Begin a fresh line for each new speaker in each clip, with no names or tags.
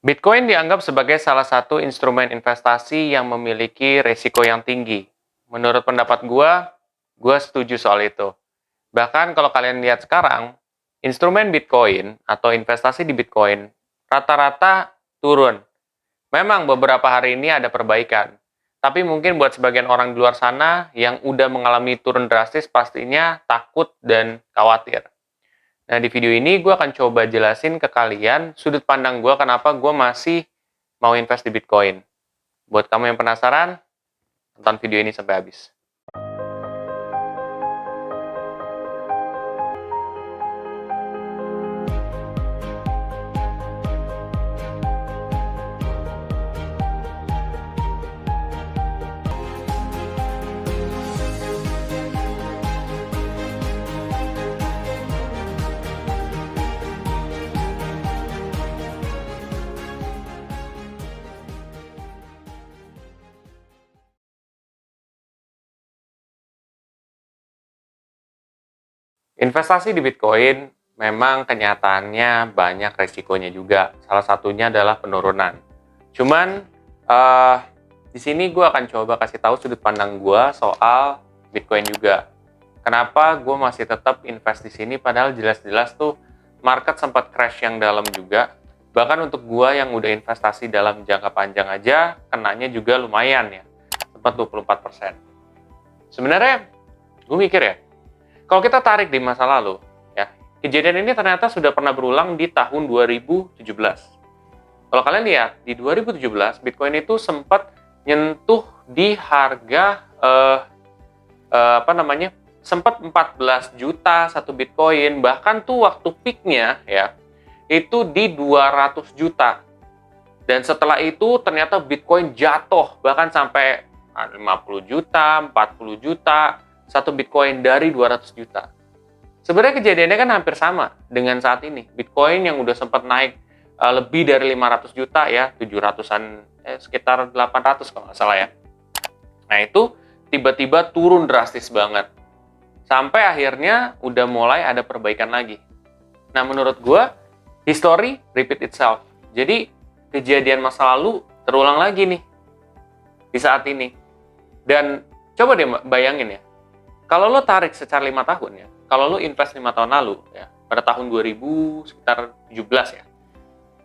Bitcoin dianggap sebagai salah satu instrumen investasi yang memiliki risiko yang tinggi. Menurut pendapat gua setuju soal itu. Bahkan kalau kalian lihat sekarang, instrumen Bitcoin atau investasi di Bitcoin rata-rata turun. Memang beberapa hari ini ada perbaikan. Tapi mungkin buat sebagian orang di luar sana yang udah mengalami turun drastis pastinya takut dan khawatir. Nah, di video ini gue akan coba jelasin ke kalian sudut pandang gue kenapa gue masih mau invest di Bitcoin. Buat kamu yang penasaran, tonton video ini sampai habis. Investasi di Bitcoin memang kenyataannya banyak resikonya juga. Salah satunya adalah penurunan. Cuman di sini gue akan coba kasih tahu sudut pandang gue soal Bitcoin juga. Kenapa gue masih tetap invest di sini padahal jelas-jelas tuh market sempat crash yang dalam juga. Bahkan untuk gue yang udah investasi dalam jangka panjang aja, kenanya juga lumayan ya. Sempat 24%. Sebenarnya gue mikir ya, kalau kita tarik di masa lalu, ya, kejadian ini ternyata sudah pernah berulang di tahun 2017. Kalau kalian lihat, di 2017, Bitcoin itu sempat nyentuh di harga, sempat 14 juta satu Bitcoin, bahkan tuh waktu peaknya, ya, itu di 200 juta. Dan setelah itu ternyata Bitcoin jatuh, bahkan sampai 50 juta, 40 juta, satu Bitcoin dari 200 juta. Sebenarnya kejadiannya kan hampir sama dengan saat ini. Bitcoin yang udah sempat naik lebih dari 500 juta ya, 700-an, sekitar 800 kalau nggak salah ya. Nah itu tiba-tiba turun drastis banget. Sampai akhirnya udah mulai ada perbaikan lagi. Nah menurut gue, history repeat itself. Jadi kejadian masa lalu terulang lagi nih di saat ini. Dan coba deh bayangin ya, kalau lo tarik secara 5 tahun ya, kalau lo invest 5 tahun lalu ya, pada tahun 2000 sekitar 17 ya,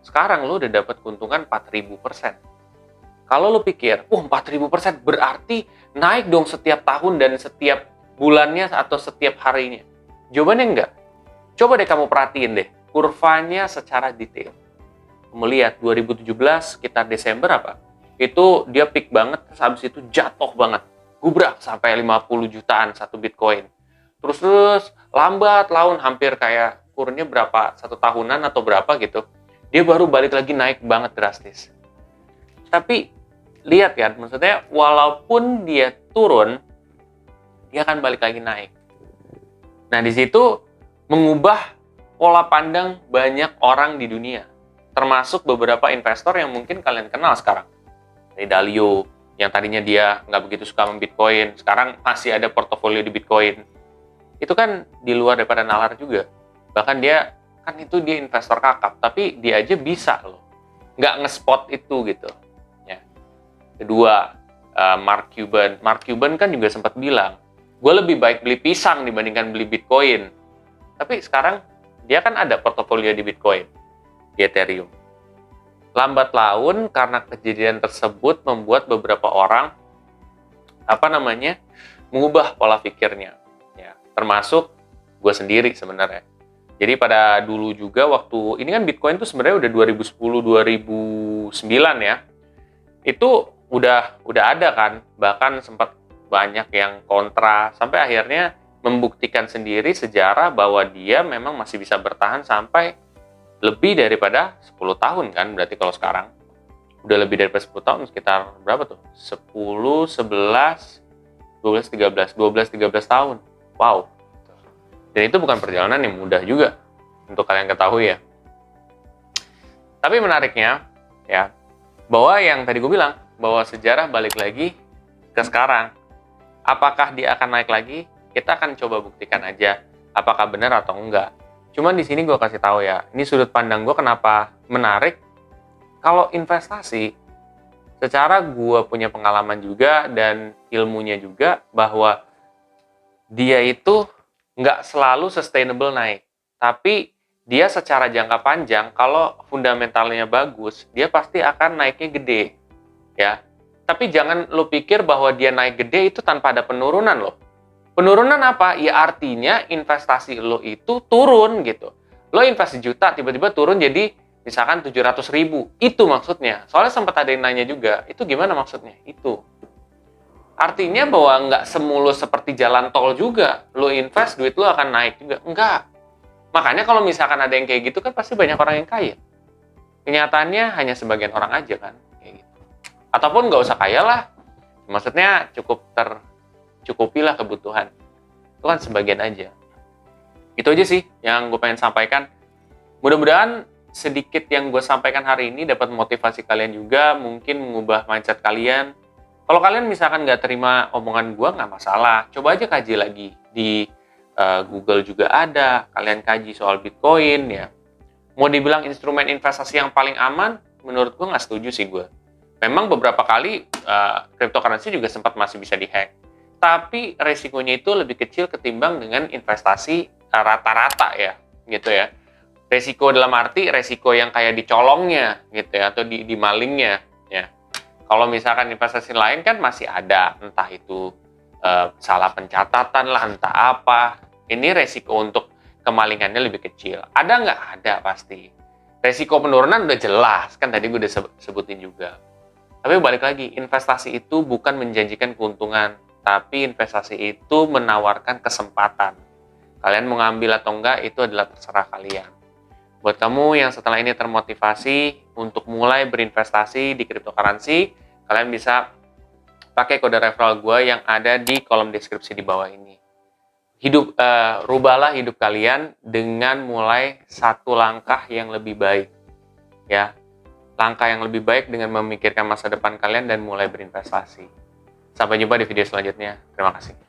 sekarang lo udah dapat keuntungan 4.000%. Kalau lo pikir, 4.000% berarti naik dong setiap tahun dan setiap bulannya atau setiap harinya. Jawabannya enggak. Coba deh kamu perhatiin deh, kurvanya secara detail. Kamu lihat 2017 sekitar Desember apa? Itu dia peak banget, terus habis itu jatuh banget. Gubrak sampai 50 jutaan satu Bitcoin. Terus lambat laun hampir kayak kurunnya berapa, 1 tahunan atau berapa gitu. Dia baru balik lagi naik banget drastis. Tapi lihat kan, maksudnya walaupun dia turun, dia akan balik lagi naik. Nah di situ mengubah pola pandang banyak orang di dunia. Termasuk beberapa investor yang mungkin kalian kenal sekarang. Ray Dalio, yang tadinya dia nggak begitu suka sama Bitcoin, sekarang masih ada portofolio di Bitcoin. Itu kan di luar daripada nalar juga. Bahkan dia, kan itu dia investor kakap, tapi dia aja bisa loh. Nggak nge-spot itu gitu. Ya. Kedua, Mark Cuban. Mark Cuban kan juga sempat bilang, gue lebih baik beli pisang dibandingkan beli Bitcoin. Tapi sekarang, dia kan ada portofolio di Bitcoin, di Ethereum. Lambat laun karena kejadian tersebut membuat beberapa orang mengubah pola pikirnya ya, termasuk gue sendiri sebenarnya. Jadi pada dulu juga waktu ini kan Bitcoin tuh sebenarnya udah 2010 2009 ya, itu udah ada kan, bahkan sempat banyak yang kontra sampai akhirnya membuktikan sendiri sejarah bahwa dia memang masih bisa bertahan sampai lebih daripada 10 tahun kan, berarti kalau sekarang udah lebih daripada 10 tahun, sekitar berapa tuh? 10, 11, 12, 13 tahun. Wow. Dan itu bukan perjalanan yang mudah juga untuk kalian ketahui ya. Tapi menariknya ya, bahwa yang tadi gue bilang, bahwa sejarah balik lagi ke sekarang. Apakah dia akan naik lagi? Kita akan coba buktikan aja apakah benar atau enggak. Cuman di sini gue kasih tahu ya, ini sudut pandang gue kenapa menarik. Kalau investasi, secara gue punya pengalaman juga dan ilmunya juga bahwa dia itu nggak selalu sustainable naik. Tapi dia secara jangka panjang, kalau fundamentalnya bagus, dia pasti akan naiknya gede. Ya, tapi jangan lo pikir bahwa dia naik gede itu tanpa ada penurunan loh. Penurunan apa? Ya artinya investasi lo itu turun gitu. Lo investasi juta, tiba-tiba turun jadi misalkan 700.000. Itu maksudnya. Soalnya sempat ada yang nanya juga, itu gimana maksudnya? Itu. Artinya bahwa nggak semulus seperti jalan tol juga. Lo invest, duit lo akan naik juga. Enggak. Makanya kalau misalkan ada yang kayak gitu kan pasti banyak orang yang kaya. Kenyataannya hanya sebagian orang aja kan. Kayak gitu. Ataupun nggak usah kaya lah. Maksudnya cukup tercukupilah kebutuhan. Itu kan sebagian aja. Itu aja sih yang gue pengen sampaikan. Mudah-mudahan sedikit yang gue sampaikan hari ini dapat motivasi kalian juga, mungkin mengubah mindset kalian. Kalau kalian misalkan nggak terima omongan gue, nggak masalah. Coba aja kaji lagi. Di Google juga ada. Kalian kaji soal Bitcoin ya. Mau dibilang instrumen investasi yang paling aman, menurut gue nggak setuju sih gue. Memang beberapa kali cryptocurrency juga sempat masih bisa dihack. Tapi resikonya itu lebih kecil ketimbang dengan investasi rata-rata ya. Gitu ya. Resiko dalam arti resiko yang kayak dicolongnya gitu ya, atau di malingnya ya. Kalau misalkan investasi lain kan masih ada, entah itu salah pencatatan lah, entah apa. Ini resiko untuk kemalingannya lebih kecil. Ada nggak? Ada pasti. Resiko penurunan udah jelas, kan tadi gue udah sebutin juga. Tapi balik lagi, investasi itu bukan menjanjikan keuntungan, tapi investasi itu menawarkan kesempatan. Kalian mau ngambil atau enggak, itu adalah terserah kalian. Buat kamu yang setelah ini termotivasi untuk mulai berinvestasi di cryptocurrency, kalian bisa pakai kode referral gue yang ada di kolom deskripsi di bawah ini. Rubahlah hidup kalian dengan mulai satu langkah yang lebih baik. Ya, langkah yang lebih baik dengan memikirkan masa depan kalian dan mulai berinvestasi. Sampai jumpa di video selanjutnya. Terima kasih.